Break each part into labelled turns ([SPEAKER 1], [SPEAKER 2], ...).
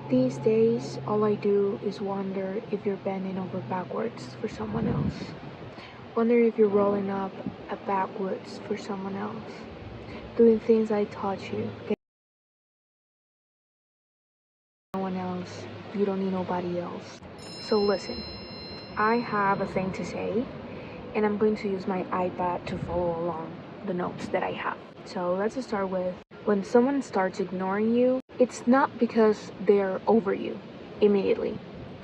[SPEAKER 1] These days, all I do is wonder if you're bending over backwards for someone else. Wonder if you're rolling up a backwoods for someone else. Doing things I taught you. Getting no one else. You don't need nobody else. So listen, I have a thing to say, and I'm going to use my iPad to follow along the notes that I have. So let's start with, when someone starts ignoring you, it's not because they're over you immediately.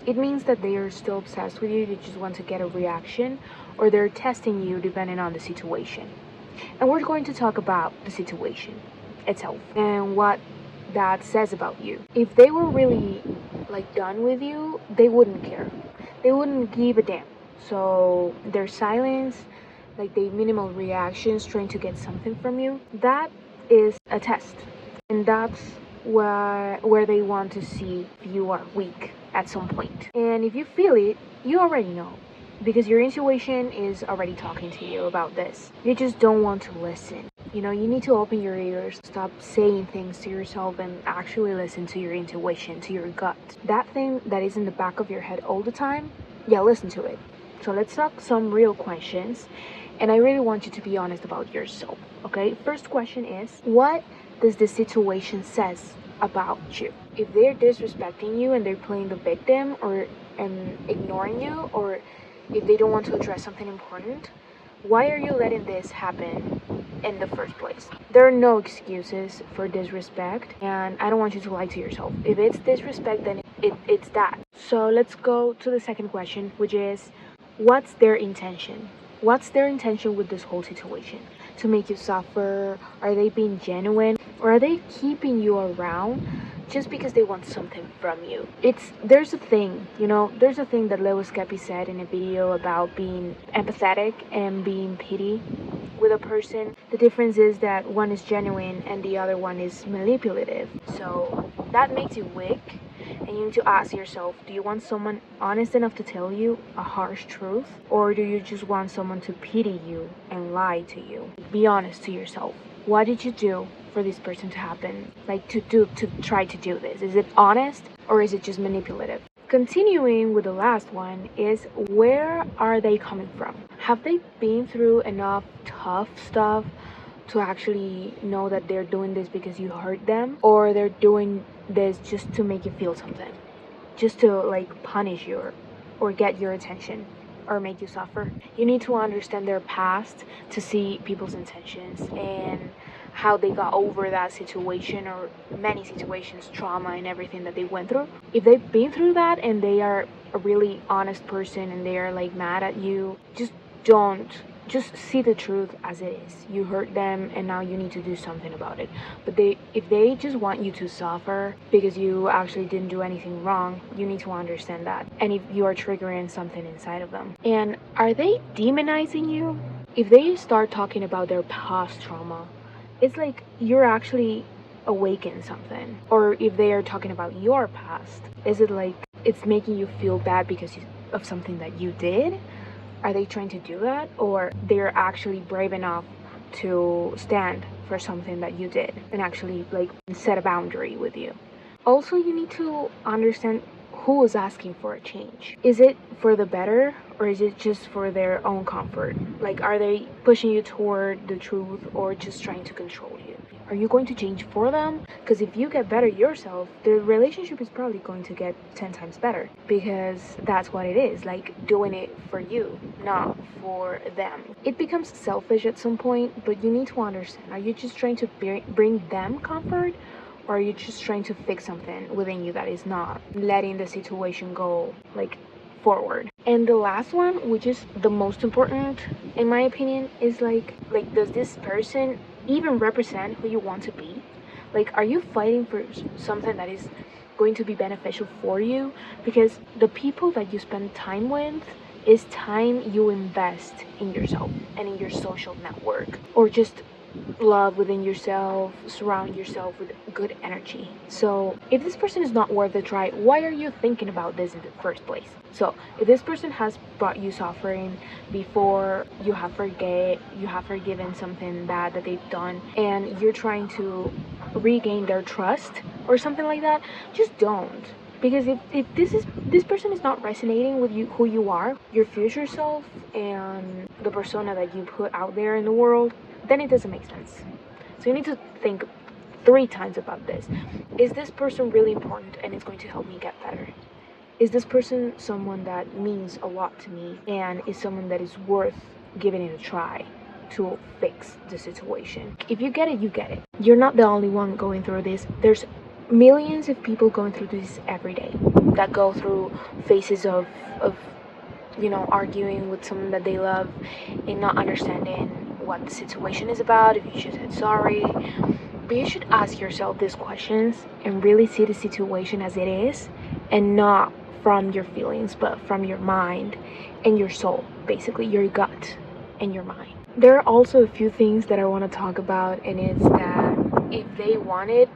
[SPEAKER 1] It means that they are still obsessed with you, they just want to get a reaction, or they're testing you depending on the situation. And we're going to talk about the situation itself and what that says about you. If they were really done with you, they wouldn't care. They wouldn't give a damn. So their silence, the minimal reactions trying to get something from you, that is a test. And that's where they want to see if you are weak at some point. And if you feel it, you already know. Because your intuition is already talking to you about this. You just don't want to listen. You need to open your ears, stop saying things to yourself, and actually listen to your intuition, to your gut. That thing that is in the back of your head all the time, listen to it. So let's talk some real questions. And I really want you to be honest about yourself, okay? First question is, what does the situation says about you? If they're disrespecting you and they're playing the victim and ignoring you, or if they don't want to address something important, why are you letting this happen in the first place? There are no excuses for disrespect, and I don't want you to lie to yourself. If it's disrespect, then it's that. So let's go to the second question, which is, what's their intention? What's their intention with this whole situation? To make you suffer? Are they being genuine? Or are they keeping you around just because they want something from you? There's a thing that Lewis Kepi said in a video about being empathetic and being pity with a person. The difference is that one is genuine and the other one is manipulative. So that makes you weak, and you need to ask yourself, do you want someone honest enough to tell you a harsh truth, or do you just want someone to pity you and lie to you? Be honest to yourself. What did you do for this person to happen? To try to do this? Is it honest or is it just manipulative? Continuing with the last one is, where are they coming from? Have they been through enough tough stuff to actually know that they're doing this because you hurt them, or they're doing this just to make you feel something, just to punish you or get your attention or make you suffer? You need to understand their past to see people's intentions and how they got over that situation or many situations, trauma and everything that they went through. If they've been through that and they are a really honest person and they are mad at you, just see the truth as it is. You hurt them and now you need to do something about it. But if they just want you to suffer because you actually didn't do anything wrong, you need to understand that. And if you are triggering something inside of them. And are they demonizing you? If they start talking about their past trauma, it's you're actually awakening something. Or if they are talking about your past, is it it's making you feel bad because of something that you did? Are they trying to do that, or they're actually brave enough to stand for something that you did and actually set a boundary with you? Also, you need to understand who is asking for a change. Is it for the better, or is it just for their own comfort? Are they pushing you toward the truth or just trying to control you? Are you going to change for them? Because if you get better yourself, the relationship is probably going to get 10 times better, because that's what it is, doing it for you, not for them. It becomes selfish at some point, but you need to understand, are you just trying to bring them comfort, or are you just trying to fix something within you that is not letting the situation go forward? And the last one, which is the most important in my opinion, is does this person even represent who you want to be? Are you fighting for something that is going to be beneficial for you? Because the people that you spend time with is time you invest in yourself and in your social network, or just love within yourself, surround yourself with good energy. So if this person is not worth a try, why are you thinking about this in the first place? So if this person has brought you suffering before, you have forgiven something bad that they've done, and you're trying to regain their trust or something like that, just don't. Because if this person is not resonating with you, who you are, your future self, and the persona that you put out there in the world, then it doesn't make sense. So you need to think 3 times about this. Is this person really important and it's going to help me get better? Is this person someone that means a lot to me and is someone that is worth giving it a try to fix the situation? If you get it, you get it. You're not the only one going through this. There's millions of people going through this every day that go through phases of arguing with someone that they love and not understanding what the situation is about, if you should say sorry. But you should ask yourself these questions and really see the situation as it is, and not from your feelings, but from your mind and your soul, basically your gut and your mind. There are also a few things that I want to talk about, and it's that if they want it,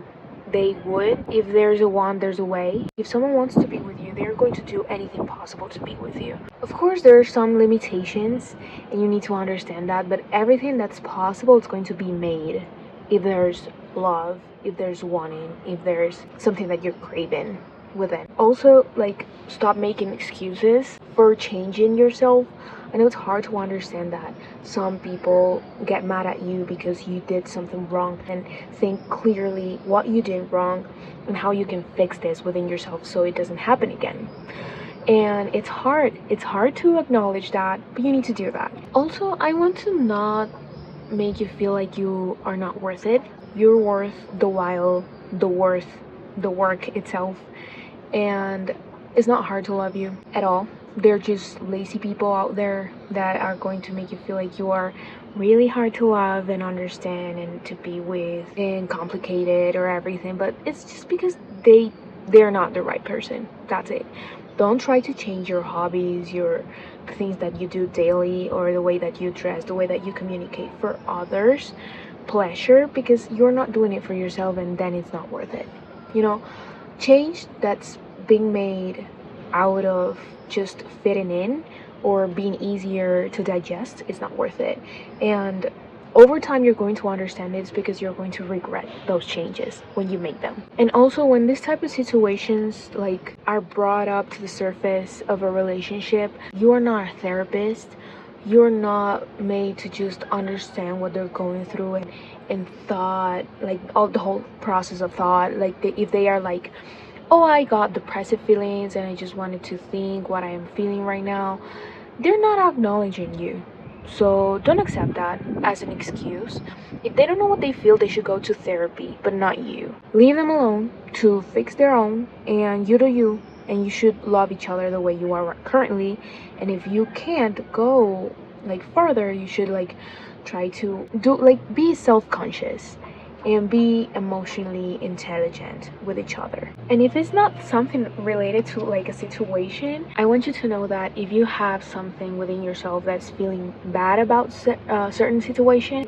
[SPEAKER 1] they would. If there's a want, there's a way. If someone wants to be with you, they're going to do anything possible to be with you. Of course, there are some limitations, and you need to understand that, but everything that's possible is going to be made if there's love, if there's wanting, if there's something that you're craving within. Also, stop making excuses for changing yourself. I know it's hard to understand that some people get mad at you because you did something wrong, and think clearly what you did wrong and how you can fix this within yourself so it doesn't happen again. And it's hard to acknowledge that, but you need to do that. Also, I want to not make you feel like you are not worth it. You're worth the while, the work itself, and it's not hard to love you at all. They're just lazy people out there that are going to make you feel like you are really hard to love and understand and to be with and complicated or everything, but it's just because they're not the right person. That's it. Don't try to change your hobbies, your things that you do daily, or the way that you dress, the way that you communicate for others' pleasure, because you're not doing it for yourself, and then it's not worth it. Change that's being made out of just fitting in or being easier to digest is not worth it. And over time, you're going to understand this, because you're going to regret those changes when you make them. And also, when this type of situations are brought up to the surface of a relationship, you are not a therapist. You're not made to just understand what they're going through and thought, all the whole process of thought. If they are oh, I got depressive feelings and I just wanted to think what I am feeling right now, they're not acknowledging you. So don't accept that as an excuse. If they don't know what they feel, they should go to therapy, but not you. Leave them alone to fix their own, and you do you. And you should love each other the way you are currently. And if you can't go further, you should try to do be self-conscious and be emotionally intelligent with each other. And if it's not something related to a situation, I want you to know that if you have something within yourself that's feeling bad about certain situation,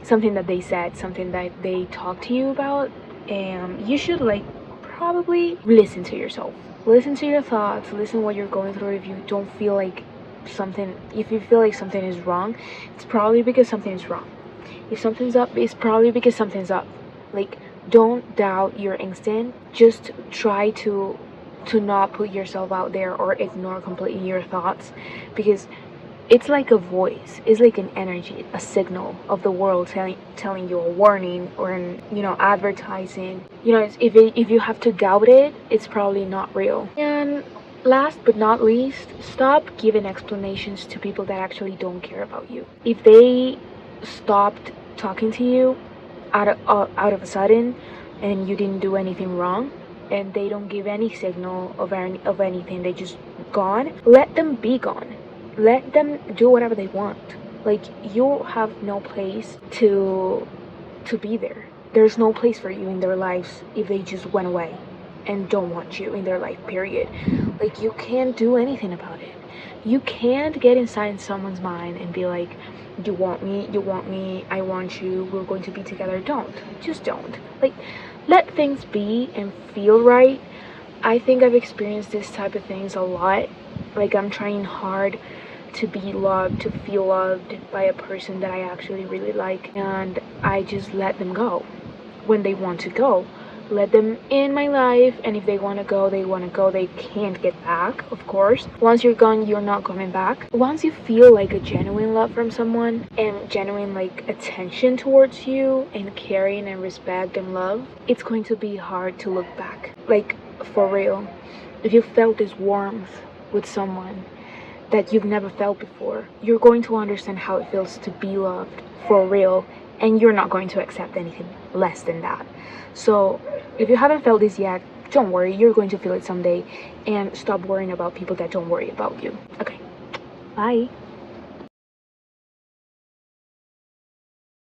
[SPEAKER 1] something that they said, something that they talked to you about, and you should probably listen to yourself. Listen to your thoughts, listen what you're going through. If you don't feel if you feel like something is wrong, it's probably because something is wrong. If something's up, it's probably because something's up. Don't doubt your instinct. Just try to not put yourself out there or ignore completely your thoughts, because it's like a voice. It's like an energy, a signal of the world telling you a warning, or advertising. If you have to doubt it, it's probably not real. And last but not least, stop giving explanations to people that actually don't care about you. If they stopped talking to you out of a sudden, and you didn't do anything wrong, and they don't give any signal of anything, they just gone, let them be gone. Let them do whatever they want. You have no place to be there. There's no place for you in their lives if they just went away. and don't want you in their life, period. Like, you can't do anything about it. You can't get inside someone's mind and be like, you want me, I want you, we're going to be together. Just don't. Like, let things be and feel right. I think I've experienced this type of things a lot. Like, I'm trying hard to be loved, to feel loved by a person that I actually really like, and I just let them go when they want to go. Let them in my life, and if they want to go, they want to go. They can't get back, of course. Once you're gone, you're not coming back. Once you feel like a genuine love from someone and genuine like attention towards you and caring and respect and love, it's going to be hard to look back. Like, for real. If you felt this warmth with someone that you've never felt before, you're going to understand how it feels to be loved for real, and you're not going to accept anything less than that. So if you haven't felt this yet, don't worry, you're going to feel it someday, and stop worrying about people that don't worry about you. Okay, bye.